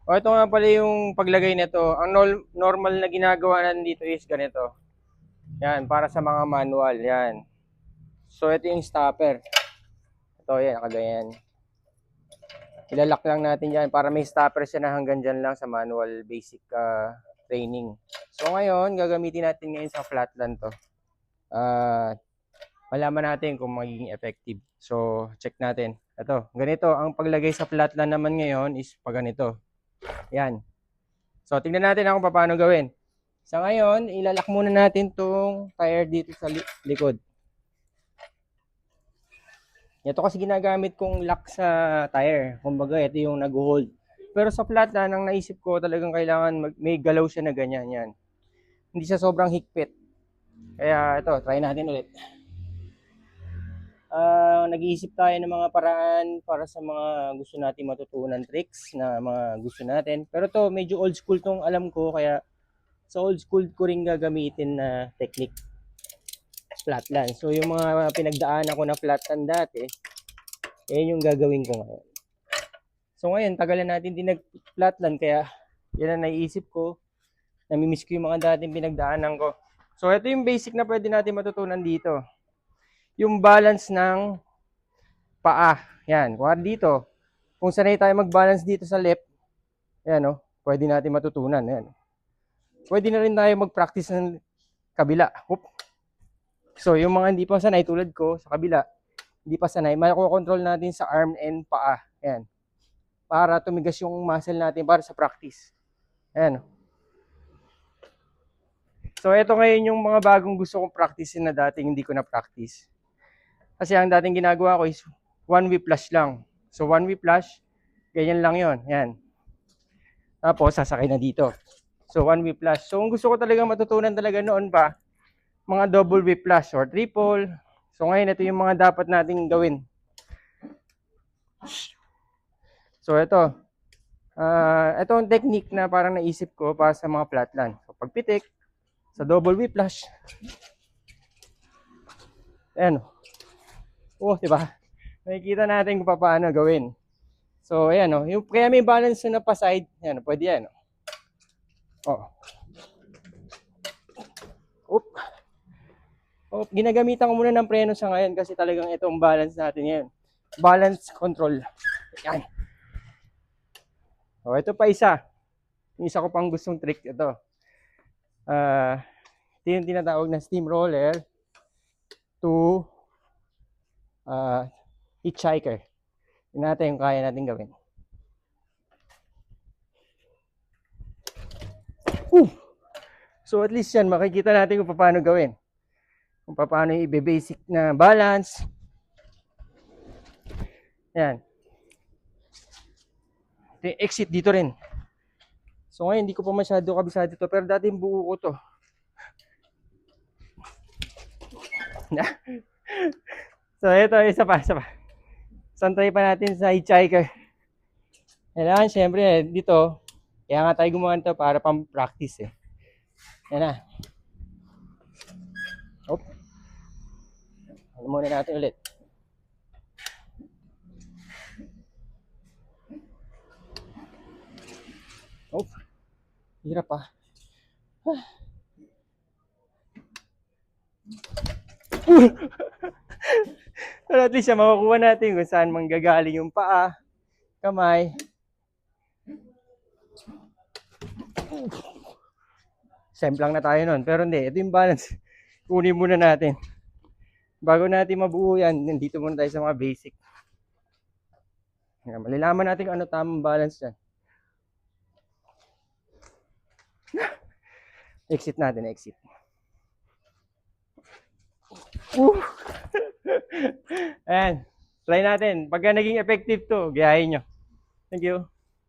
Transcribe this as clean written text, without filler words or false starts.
O ito nga pala yung paglagay nito. Ang normal na ginagawa natin dito is ganito. Yan, para sa mga manual. Yan. So ito yung stopper. Ito yan, nakaganyan. Ilalak lang natin yan para may stopper siya na hanggang dyan lang sa manual basic training. So ngayon, gagamitin natin ngayon sa flatland to. Malaman natin kung magiging effective. So, check natin. Ito, ganito. Ang paglagay sa flatland naman ngayon is pag ganito. Yan. So, tingnan natin kung paano gawin. Sa ngayon, ilalak muna natin tong tire dito sa likod. Ito kasi ginagamit kong lock sa tire. Kumbaga, ito yung nag-hold. Pero sa flatland, ang naisip ko talagang kailangan may galaw siya na ganyan. Yan. Hindi siya sobrang higpit. Kaya ito, try natin ulit. Nag-iisip tayo ng mga paraan para sa mga gusto natin matutunan tricks na mga gusto natin. Pero to medyo old school tong alam ko, kaya sa old school ko rin gagamitin na technique. Flatland. So yung mga pinagdaanan ko na flatland dati, yan yung gagawin ko ngayon. So ngayon, tagalan natin din nag-flatland, kaya yan ang naiisip ko. Namimiss ko yung mga dating pinagdaanan ko. So ito yung basic na pwede natin matutunan dito. Yung balance ng paa. Yan, kuha dito. Kung sanay tayo mag-balance dito sa left, yan o, pwede natin matutunan. Yan. Pwede na rin tayo mag-practice ng kabila. Oop. So, yung mga hindi pa sanay tulad ko sa kabila, hindi pa sanay, makokontrol natin sa arm and paa. Yan. Para tumigas yung muscle natin para sa practice. Yan. So, ito ngayon yung mga bagong gusto kong practicein na dating hindi ko na practice. Kasi ang dating ginagawa ko is one whiplash lang. So, one whiplash, ganyan lang yon. Yan. Tapos, sasakay na dito. So, one whiplash. So, kung gusto ko talaga matutunan talaga noon pa, mga double whiplash or triple. So, ngayon, ito yung mga dapat nating gawin. So, ito. Ito ang technique na parang naisip ko para sa mga flatland. So, pagpitik, sa double whiplash. Ayan. Oh, diba? Nakikita natin kung paano gawin. So, ayan o. Yung, kaya may balance na pa side. Ayan, pwede yan. Oh. Oop. Oh, ginagamitan ko muna ng preno sa ngayon kasi talagang itong balance natin ngayon. Balance control. Yan. Oh, ito pa isa. Yung isa ko pang gustong trick ito. Ito yung tinatawag na steamroller to hitchhiker. Tingnan natin yung kaya natin gawin. So at least yan, makikita natin kung paano gawin. Kung paano yung i-basic na balance. Yan. Ito yung exit dito rin. So ngayon, hindi ko pa masyado kabisado to, pero dati yung buo ko to. So ito, isa pa. Santay pa natin sa hitchhiker. Kailangan syempre dito, kaya nga tayo gumawa nito para pang-practice eh. Yan na. Oop. Ano muna natin ulit. Oop. Hirap pa. Pero at least makukuha natin kung saan manggagaling yung paa, kamay. Semplang na tayo nun. Pero hindi, ito yung balance. Kunin muna natin. Bago natin mabuo yan, nandito muna tayo sa mga basic. Malalaman natin kung ano tamang balance yan. Exit natin, exit. Ayan. Try natin. Pagka naging effective to, gayahin nyo. Thank you.